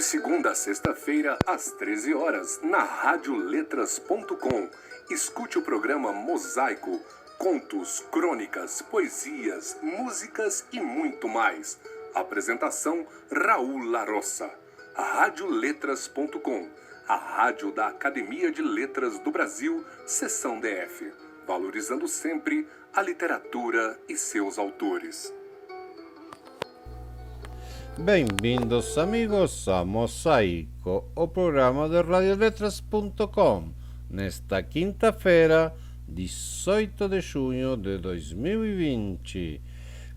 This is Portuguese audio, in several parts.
segunda a sexta-feira, às 13 horas, na radioletras.com. Escute o programa Mosaico, contos, crônicas, poesias, músicas e muito mais. Apresentação Raul Larossa. Radioletras.com, a rádio da Academia de Letras do Brasil, seção DF, valorizando sempre a literatura e seus autores. Bem-vindos, amigos, a Mosaico, o programa de radioletras.com, nesta quinta-feira, 18 de junho de 2020.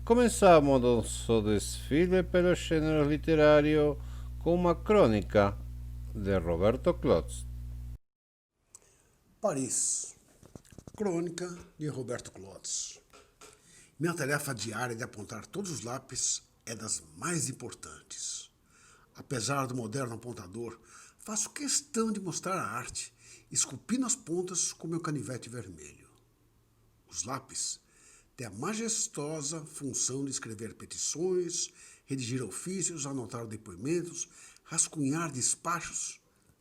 Começamos nosso desfile pelo gênero literário com uma crônica de Roberto Clootz. Paris. Crônica de Roberto Clootz. Minha tarefa diária de apontar todos os lápis é das mais importantes. Apesar do moderno apontador, faço questão de mostrar a arte, esculpindo as pontas com meu canivete vermelho. Os lápis têm a majestosa função de escrever petições, redigir ofícios, anotar depoimentos, rascunhar despachos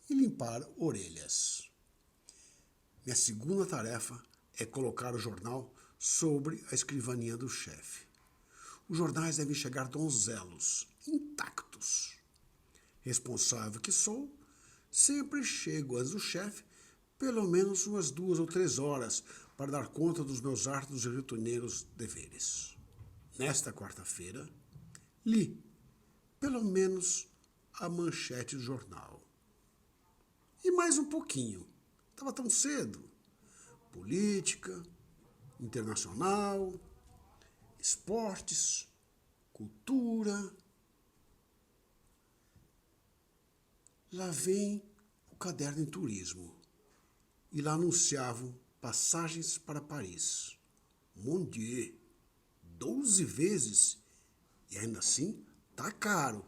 e limpar orelhas. Minha segunda tarefa é colocar o jornal sobre a escrivaninha do chefe. Os jornais devem chegar donzelos, intactos. Responsável que sou, sempre chego antes do chefe, pelo menos umas 2 ou 3 horas, para dar conta dos meus árduos e rotineiros deveres. Nesta quarta-feira, li, pelo menos, a manchete do jornal. E mais um pouquinho. Estava tão cedo. Política, internacional, esportes, cultura. Lá vem o caderno em turismo. E lá anunciavam passagens para Paris. Mon Dieu, 12 vezes. E ainda assim, tá caro.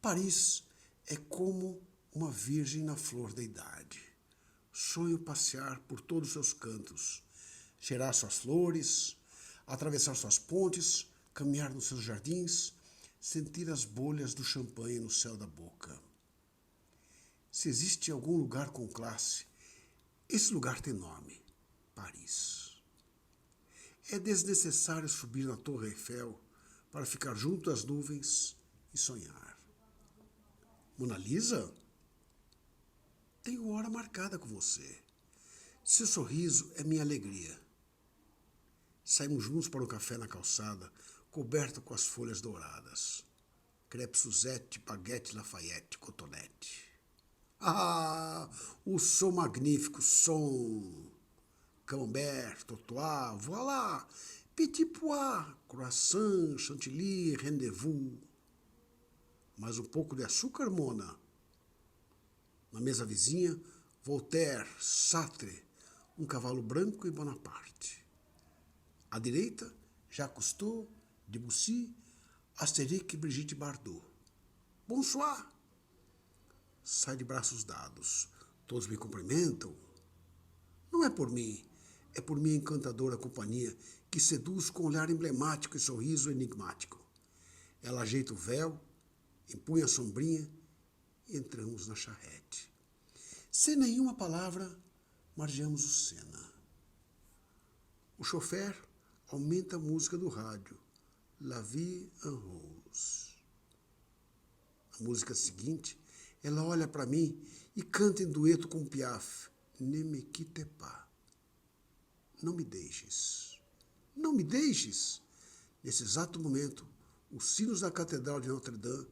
Paris é como uma virgem na flor da idade. Sonho passear por todos os seus cantos, cheirar suas flores, atravessar suas pontes, caminhar nos seus jardins, sentir as bolhas do champanhe no céu da boca. Se existe algum lugar com classe, esse lugar tem nome: Paris. É desnecessário subir na Torre Eiffel para ficar junto às nuvens e sonhar. Mona Lisa? Tenho hora marcada com você. Seu sorriso é minha alegria. Saímos juntos para um café na calçada, coberto com as folhas douradas. Crepe Suzette, baguete Lafayette, cotonete. Ah, o som magnífico, som. Camembert, trottoir, voilà, petit pois, croissant, chantilly, rendezvous. Mais um pouco de açúcar, Mona. Na mesa vizinha, Voltaire, Sartre, um cavalo branco e Bonaparte. À direita, Jacques Cousteau, Debussy, Astérique e Brigitte Bardot. Bonsoir! Sai de braços dados. Todos me cumprimentam. Não é por mim, é por minha encantadora companhia que seduz com olhar emblemático e sorriso enigmático. Ela ajeita o véu, empunha a sombrinha e entramos na charrete. Sem nenhuma palavra, margeamos o Sena. O chofer aumenta a música do rádio, La Vie en Rose. A música seguinte, ela olha para mim e canta em dueto com Piaf, Ne me quitte pas. Não me deixes. Não me deixes. Nesse exato momento, os sinos da Catedral de Notre-Dame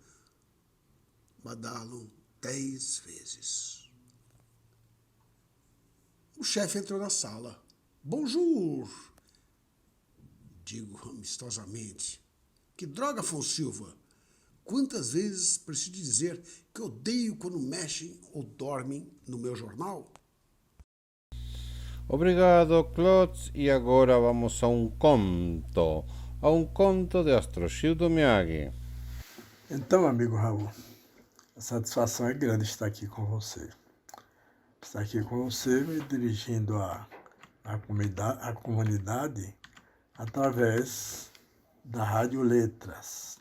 badalam 10 vezes. O chefe entrou na sala. Bonjour! Digo amistosamente. Que droga, Afonso Silva! Quantas vezes preciso dizer que odeio quando mexem ou dormem no meu jornal? Obrigado, Clootz, e agora vamos a um conto de Astroshildo Miyagi. Então, amigo Raul, a satisfação é grande estar aqui com você. Estar aqui com você, me dirigindo à comunidade através da Rádio Letras.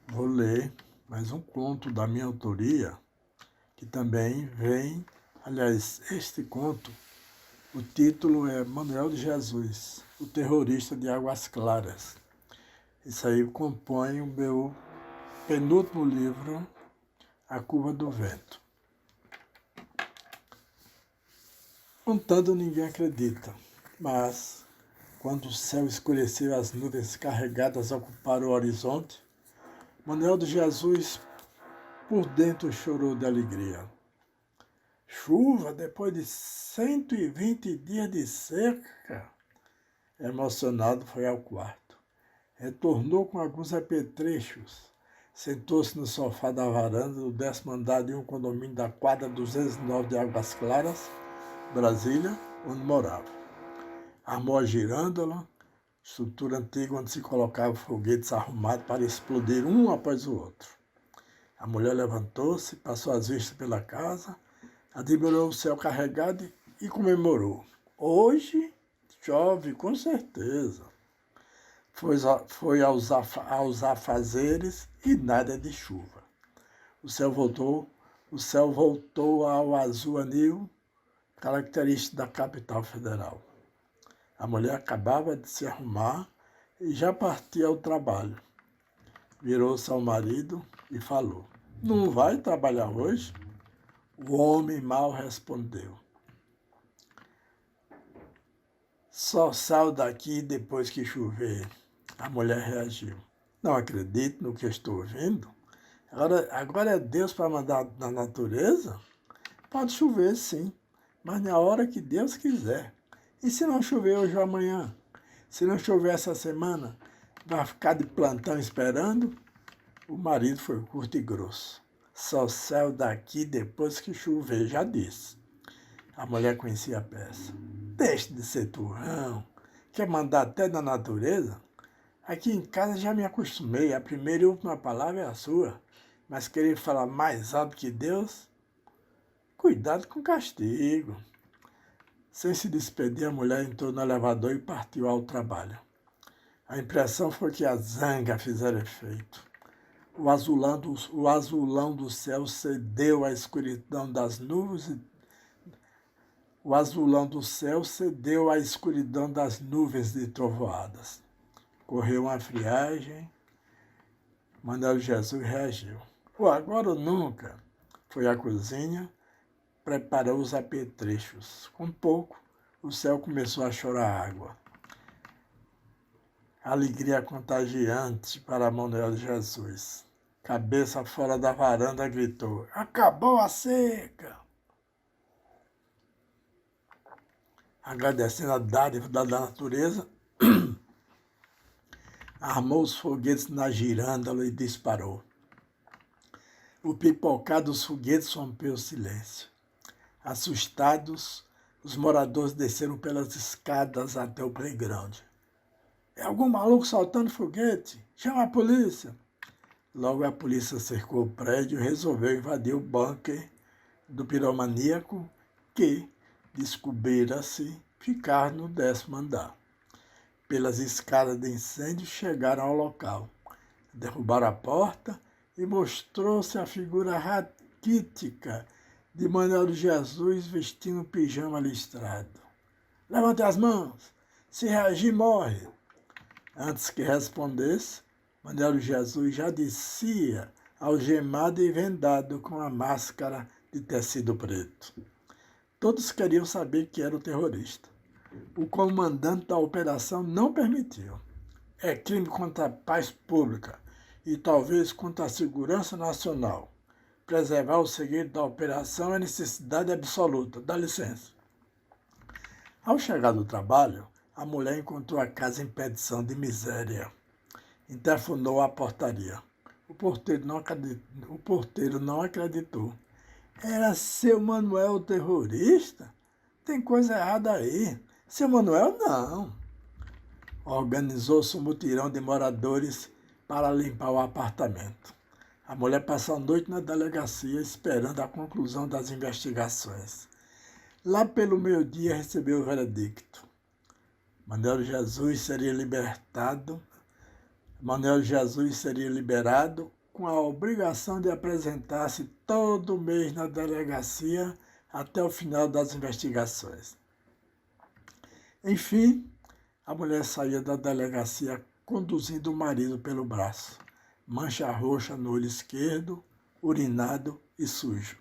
Vou ler mas um conto da minha autoria, que também vem, aliás, este conto, o título é Manuel de Jesus, o terrorista de Águas Claras. Isso aí compõe o meu penúltimo livro, A Curva do Vento. Contando ninguém acredita, mas quando o céu escureceu e as nuvens carregadas ocuparam o horizonte, Manuel de Jesus por dentro chorou de alegria. Chuva depois de 120 dias de seca? Emocionado foi ao quarto. Retornou com alguns apetrechos. Sentou-se no sofá da varanda do 10º andar de um condomínio da quadra 209 de Águas Claras, Brasília, onde morava. Armou a girândola, estrutura antiga onde se colocavam foguetes arrumados para explodir um após o outro. A mulher levantou-se, passou as vistas pela casa, admirou o céu carregado e comemorou. Hoje chove, com certeza. Foi aos afazeres e nada de chuva. O céu voltou ao azul anil, característico da capital federal. A mulher acabava de se arrumar e já partia ao trabalho. Virou-se ao marido e falou: "Não vai trabalhar hoje?" O homem mal respondeu: "Só saio daqui depois que chover." A mulher reagiu: "Não acredito no que estou ouvindo? Agora é Deus para mandar na natureza? Pode chover sim, mas na hora que Deus quiser. E se não chover hoje ou amanhã? Se não chover essa semana, vai ficar de plantão esperando?" O marido foi curto e grosso: "Só saio daqui depois que chover, já disse." A mulher conhecia a peça: "Deixe de ser turrão. Quer mandar até na natureza? Aqui em casa já me acostumei, a primeira e última palavra é a sua. Mas querer falar mais alto que Deus? Cuidado com o castigo." Sem se despedir, a mulher entrou no elevador e partiu ao trabalho. A impressão foi que a zanga fizera efeito. O azulão do céu cedeu à escuridão das nuvens. O azulão do céu cedeu à escuridão das nuvens de trovoadas. Correu uma friagem. Manuel Jesus reagiu: "Agora ou nunca." Foi à cozinha, preparou os apetrechos. Com pouco, o céu começou a chorar água. Alegria contagiante para Manuel de Jesus. Cabeça fora da varanda, gritou: "Acabou a seca!" Agradecendo a dádiva da natureza, armou os foguetes na girândola e disparou. O pipocar dos foguetes rompeu o silêncio. Assustados, os moradores desceram pelas escadas até o playground. "É algum maluco soltando foguete? Chama a polícia!" Logo a polícia cercou o prédio e resolveu invadir o bunker do piromaníaco, que, descobrira-se, ficar no 10º andar. Pelas escadas de incêndio chegaram ao local. Derrubaram a porta e mostrou-se a figura raquítica de Manuel de Jesus vestindo um pijama listrado. "Levante as mãos! Se reagir, morre!" Antes que respondesse, Manuel de Jesus já descia, algemado e vendado com a máscara de tecido preto. Todos queriam saber que era o terrorista. O comandante da operação não permitiu. "É crime contra a paz pública e talvez contra a segurança nacional. Preservar o segredo da operação é necessidade absoluta. Dá licença." Ao chegar do trabalho, a mulher encontrou a casa em petição de miséria. Interfonou à portaria. O porteiro não acreditou. "Era seu Manuel o terrorista? Tem coisa errada aí. Seu Manuel não." Organizou-se um mutirão de moradores para limpar o apartamento. A mulher passou a noite na delegacia esperando a conclusão das investigações. Lá pelo meio-dia recebeu o veredicto. Manuel Jesus seria liberado com a obrigação de apresentar-se todo mês na delegacia até o final das investigações. Enfim, a mulher saía da delegacia conduzindo o marido pelo braço, mancha roxa no olho esquerdo, urinado e sujo.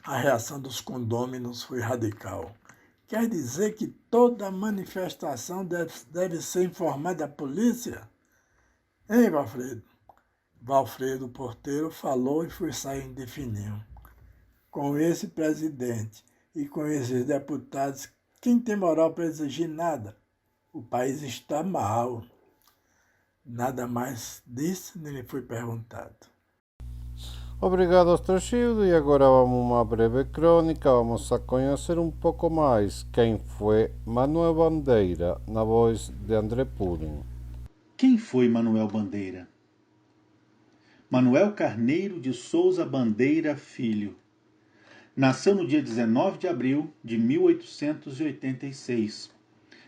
A reação dos condôminos foi radical. Quer dizer que toda manifestação deve ser informada à polícia? Hein, Valfredo? Valfredo, porteiro, falou e foi saindo de fininho. Com esse presidente e com esses deputados, quem tem moral para exigir nada? O país está mal. Nada mais disse nem lhe foi perguntado. Obrigado, Astrogildo, e agora vamos a uma breve crônica. Vamos a conhecer um pouco mais quem foi Manuel Bandeira, na voz de André Purin. Quem foi Manuel Bandeira? Manuel Carneiro de Souza Bandeira Filho. Nasceu no dia 19 de abril de 1886,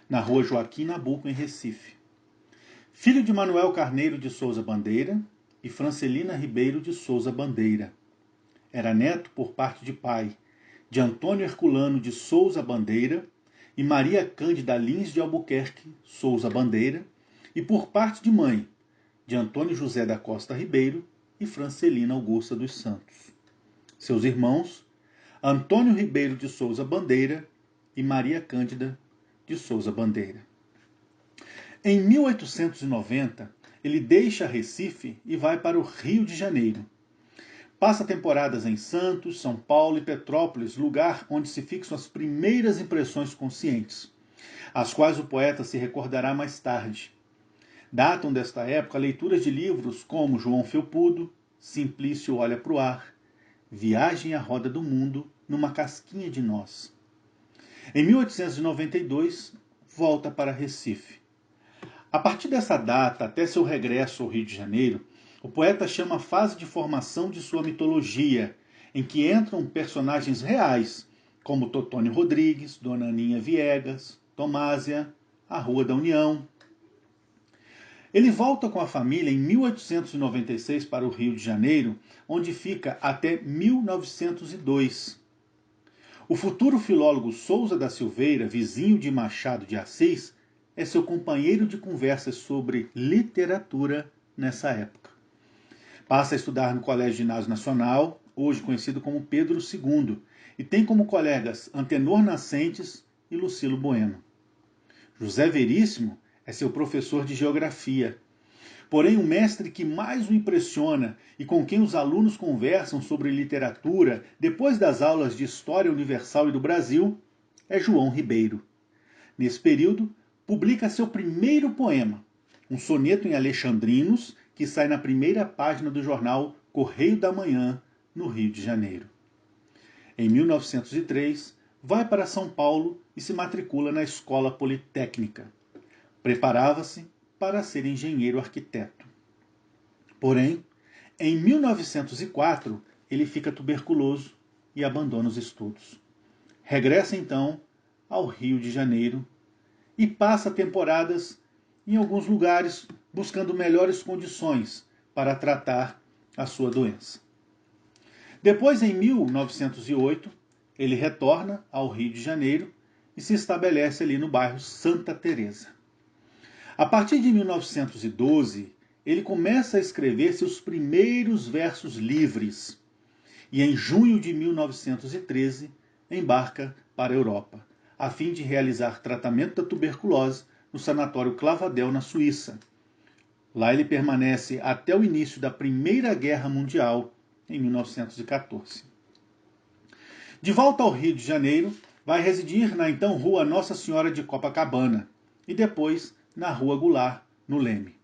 na rua Joaquim Nabuco, em Recife. Filho de Manuel Carneiro de Souza Bandeira e Francelina Ribeiro de Souza Bandeira. Era neto, por parte de pai, de Antônio Herculano de Souza Bandeira e Maria Cândida Lins de Albuquerque Souza Bandeira, e por parte de mãe, de Antônio José da Costa Ribeiro e Francelina Augusta dos Santos. Seus irmãos, Antônio Ribeiro de Souza Bandeira e Maria Cândida de Souza Bandeira. Em 1890, ele deixa Recife e vai para o Rio de Janeiro. Passa temporadas em Santos, São Paulo e Petrópolis, lugar onde se fixam as primeiras impressões conscientes, às quais o poeta se recordará mais tarde. Datam desta época leituras de livros como João Felpudo, Simplício Olha para o Ar, Viagem à Roda do Mundo numa Casquinha de Nós. Em 1892, volta para Recife. A partir dessa data, até seu regresso ao Rio de Janeiro, o poeta chama a fase de formação de sua mitologia, em que entram personagens reais, como Totônio Rodrigues, Dona Aninha Viegas, Tomásia, a Rua da União. Ele volta com a família em 1896 para o Rio de Janeiro, onde fica até 1902. O futuro filólogo Souza da Silveira, vizinho de Machado de Assis, é seu companheiro de conversas sobre literatura nessa época. Passa a estudar no Colégio Ginásio Nacional, hoje conhecido como Pedro II, e tem como colegas Antenor Nascentes e Lucilo Bueno. José Veríssimo é seu professor de geografia. Porém, o mestre que mais o impressiona e com quem os alunos conversam sobre literatura depois das aulas de História Universal e do Brasil é João Ribeiro. Nesse período, publica seu primeiro poema, um soneto em alexandrinos que sai na primeira página do jornal Correio da Manhã, no Rio de Janeiro. Em 1903, vai para São Paulo e se matricula na Escola Politécnica. Preparava-se para ser engenheiro arquiteto. Porém, em 1904, ele fica tuberculoso e abandona os estudos. Regressa então ao Rio de Janeiro e passa temporadas em alguns lugares buscando melhores condições para tratar a sua doença. Depois, em 1908, ele retorna ao Rio de Janeiro e se estabelece ali no bairro Santa Teresa. A partir de 1912, ele começa a escrever seus primeiros versos livres e em junho de 1913 embarca para a Europa, a fim de realizar tratamento da tuberculose no Sanatório Clavadel, na Suíça. Lá ele permanece até o início da Primeira Guerra Mundial, em 1914. De volta ao Rio de Janeiro, vai residir na então Rua Nossa Senhora de Copacabana e depois na Rua Goulart, no Leme.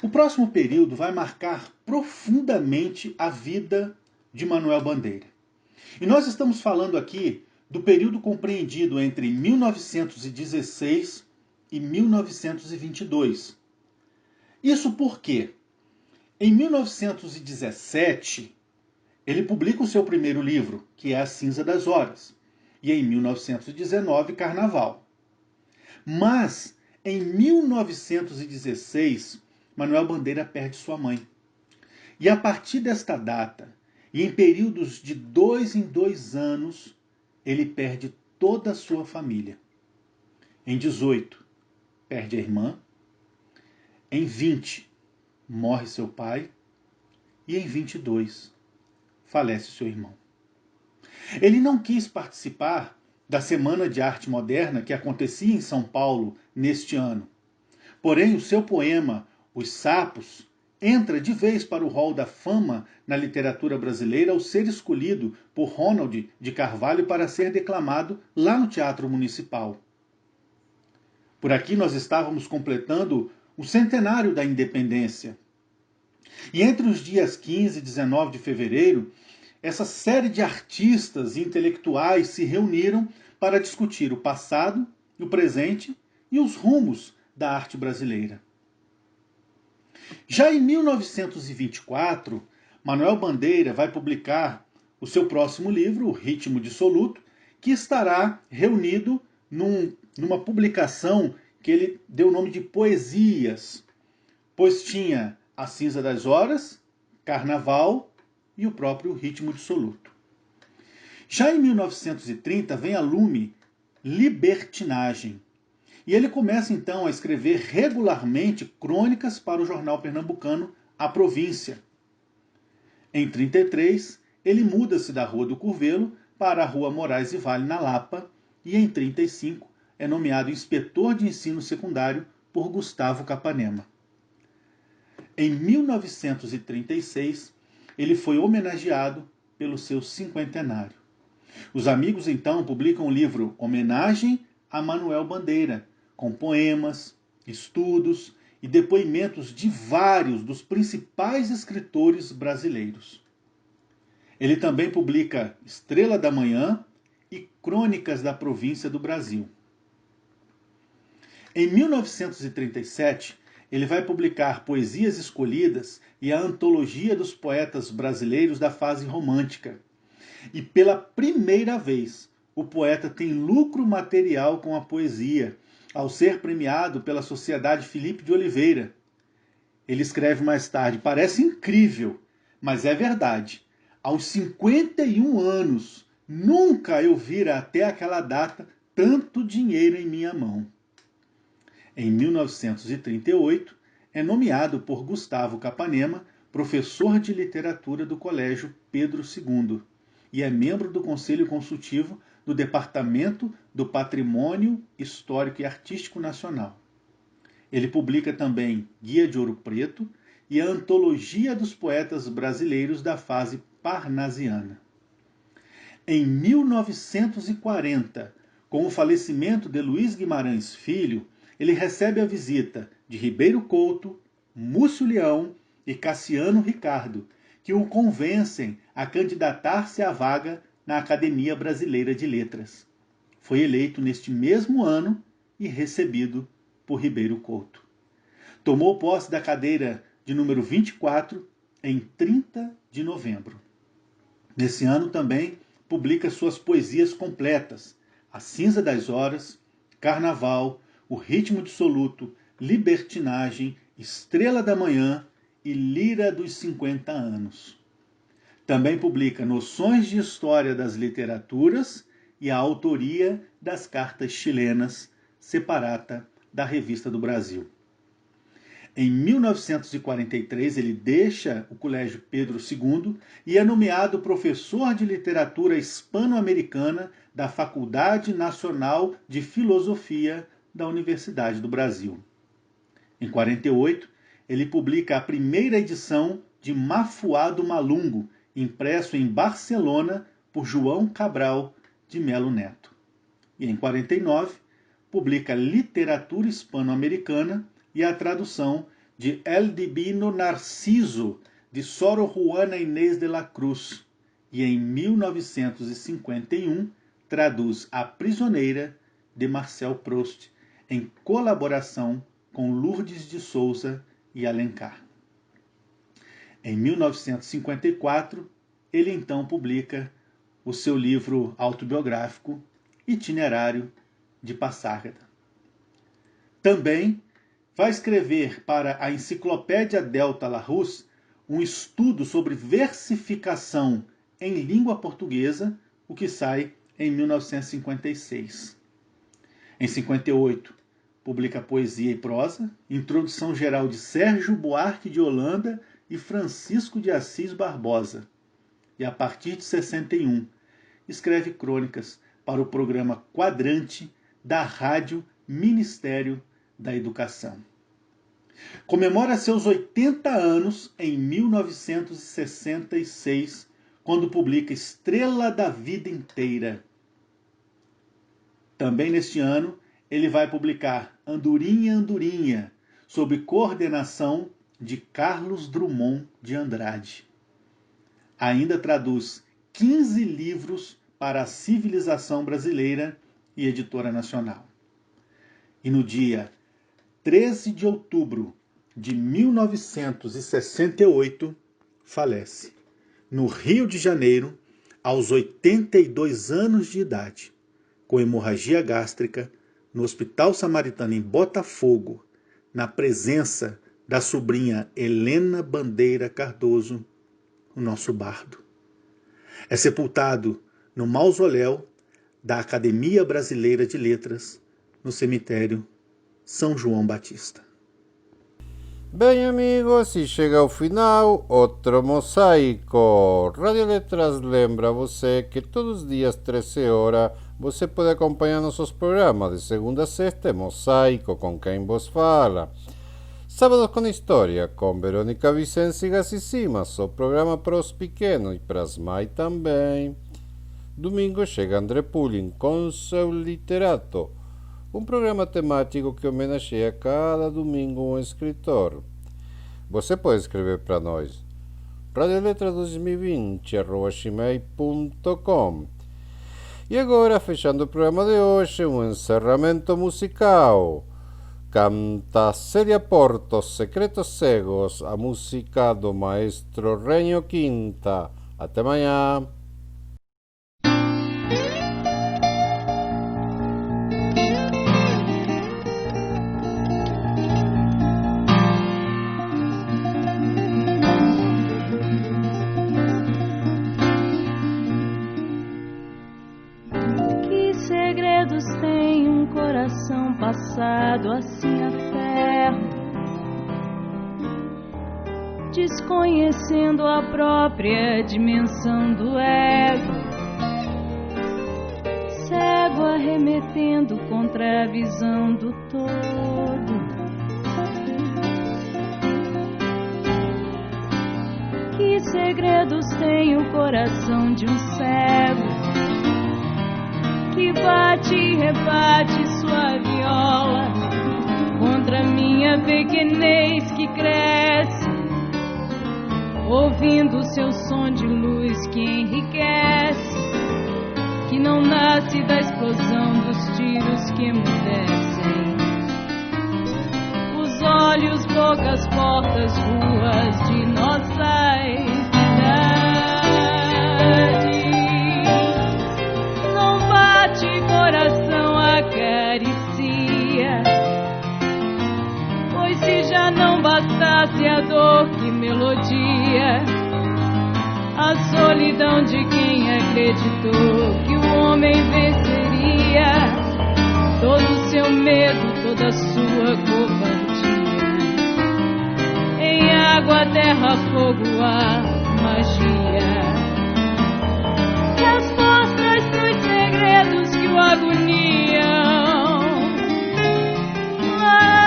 O próximo período vai marcar profundamente a vida de Manuel Bandeira. E nós estamos falando aqui do período compreendido entre 1916 e 1922. Isso porque, em 1917, ele publica o seu primeiro livro, que é A Cinza das Horas, e em 1919, Carnaval. Mas, em 1916, Manuel Bandeira perde sua mãe. E a partir desta data, e em períodos de 2 em 2 anos, ele perde toda a sua família. Em 18, perde a irmã. Em 20, morre seu pai. E em 22, falece seu irmão. Ele não quis participar da Semana de Arte Moderna que acontecia em São Paulo neste ano. Porém, o seu poema Os Sapos entra de vez para o hall da fama na literatura brasileira ao ser escolhido por Ronald de Carvalho para ser declamado lá no Teatro Municipal. Por aqui nós estávamos completando o centenário da independência. E entre os dias 15 e 19 de fevereiro, essa série de artistas e intelectuais se reuniram para discutir o passado, o presente e os rumos da arte brasileira. Já em 1924, Manuel Bandeira vai publicar o seu próximo livro, O Ritmo Dissoluto, que estará reunido numa publicação que ele deu o nome de Poesias, pois tinha A Cinza das Horas, Carnaval e o próprio Ritmo Dissoluto. Já em 1930 vem a lume Libertinagem, e ele começa então a escrever regularmente crônicas para o jornal pernambucano A Província. Em 33, ele muda-se da Rua do Curvelo para a Rua Moraes e Vale, na Lapa, e em 35 é nomeado inspetor de ensino secundário por Gustavo Capanema. Em 1936, ele foi homenageado pelo seu cinquentenário. Os amigos então publicam o livro Homenagem a Manuel Bandeira, com poemas, estudos e depoimentos de vários dos principais escritores brasileiros. Ele também publica Estrela da Manhã e Crônicas da Província do Brasil. Em 1937, ele vai publicar Poesias Escolhidas e a Antologia dos Poetas Brasileiros da Fase Romântica. E pela primeira vez, o poeta tem lucro material com a poesia, ao ser premiado pela Sociedade Filipe de Oliveira. Ele escreve mais tarde: parece incrível, mas é verdade. Aos 51 anos, nunca eu vira até aquela data tanto dinheiro em minha mão. Em 1938, é nomeado por Gustavo Capanema professor de literatura do Colégio Pedro II e é membro do Conselho Consultivo do Departamento do Patrimônio Histórico e Artístico Nacional. Ele publica também Guia de Ouro Preto e a Antologia dos Poetas Brasileiros da Fase Parnasiana. Em 1940, com o falecimento de Luiz Guimarães Filho, ele recebe a visita de Ribeiro Couto, Múcio Leão e Cassiano Ricardo, que o convencem a candidatar-se à vaga na Academia Brasileira de Letras. Foi eleito neste mesmo ano e recebido por Ribeiro Couto. Tomou posse da cadeira de número 24 em 30 de novembro. Nesse ano também publica suas poesias completas: A Cinza das Horas, Carnaval, O Ritmo Dissoluto, Libertinagem, Estrela da Manhã e Lira dos 50 anos. Também publica Noções de História das Literaturas e a autoria das Cartas Chilenas, separata da Revista do Brasil. Em 1943, ele deixa o Colégio Pedro II e é nomeado professor de literatura hispano-americana da Faculdade Nacional de Filosofia da Universidade do Brasil. Em 1948, ele publica a primeira edição de Mafuá do Malungo, impresso em Barcelona por João Cabral de Melo Neto. E em 1949, publica Literatura Hispano-Americana e a tradução de El Divino Narciso, de Sor Juana Inés de la Cruz. E em 1951, traduz A Prisioneira, de Marcel Proust, em colaboração com Lourdes de Souza e Alencar. Em 1954, ele então publica o seu livro autobiográfico Itinerário de Passárgada. Também vai escrever para a Enciclopédia Delta Larousse um estudo sobre versificação em língua portuguesa, o que sai em 1956. Em 58, publica Poesia e Prosa, introdução geral de Sérgio Buarque de Holanda e Francisco de Assis Barbosa. E a partir de 61, escreve crônicas para o programa Quadrante da Rádio Ministério da Educação. Comemora seus 80 anos em 1966, quando publica Estrela da Vida Inteira. Também neste ano, ele vai publicar Andorinha, Andorinha, sob coordenação de Carlos Drummond de Andrade. Ainda traduz 15 livros para a civilização brasileira e Editora Nacional. E no dia 13 de outubro de 1968, falece, no Rio de Janeiro, aos 82 anos de idade, com hemorragia gástrica, no Hospital Samaritano em Botafogo, na presença da sobrinha Helena Bandeira Cardoso, o nosso bardo. É sepultado no mausoléu da Academia Brasileira de Letras, no cemitério São João Batista. Bem, amigos, e chega ao final outro mosaico. Radio Letras lembra você que todos os dias, 13 horas, você pode acompanhar nossos programas de segunda a sexta, Mosaico, com quem vos fala. Sábados com História, com Verônica Vicente e Gassi Simas, o programa para os pequenos e para as mães também. Domingo chega André Pulling com seu Literato, um programa temático que homenageia cada domingo um escritor. Você pode escrever para nós, radioletras2020@gmail.com. E agora, fechando o programa de hoje, um encerramento musical. Canta Célia Porto, Secretos Cegos, a música do maestro Renio Quinta. Até amanhã. Passado assim a ferro, desconhecendo a própria dimensão do ego, cego arremetendo contra a visão do todo. Que segredos tem o coração de um cego que bate e rebate sua viola contra minha pequenez que cresce, ouvindo seu som de luz que enriquece, que não nasce da explosão dos tiros que emudecem os olhos, bocas, portas, ruas de nossas coração acaricia, pois se já não bastasse a dor que melodia, a solidão de quem acreditou que o homem venceria todo seu medo, toda sua covardia. Em água, terra, fogo, ar, magia, que as mostras dos segredos que o agoniam. La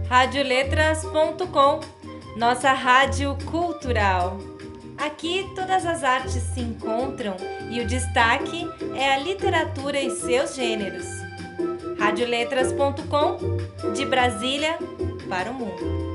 Radioletras.com, nossa rádio cultural. Aqui todas as artes se encontram e o destaque é a literatura e seus gêneros. Radioletras.com, de Brasília para o mundo.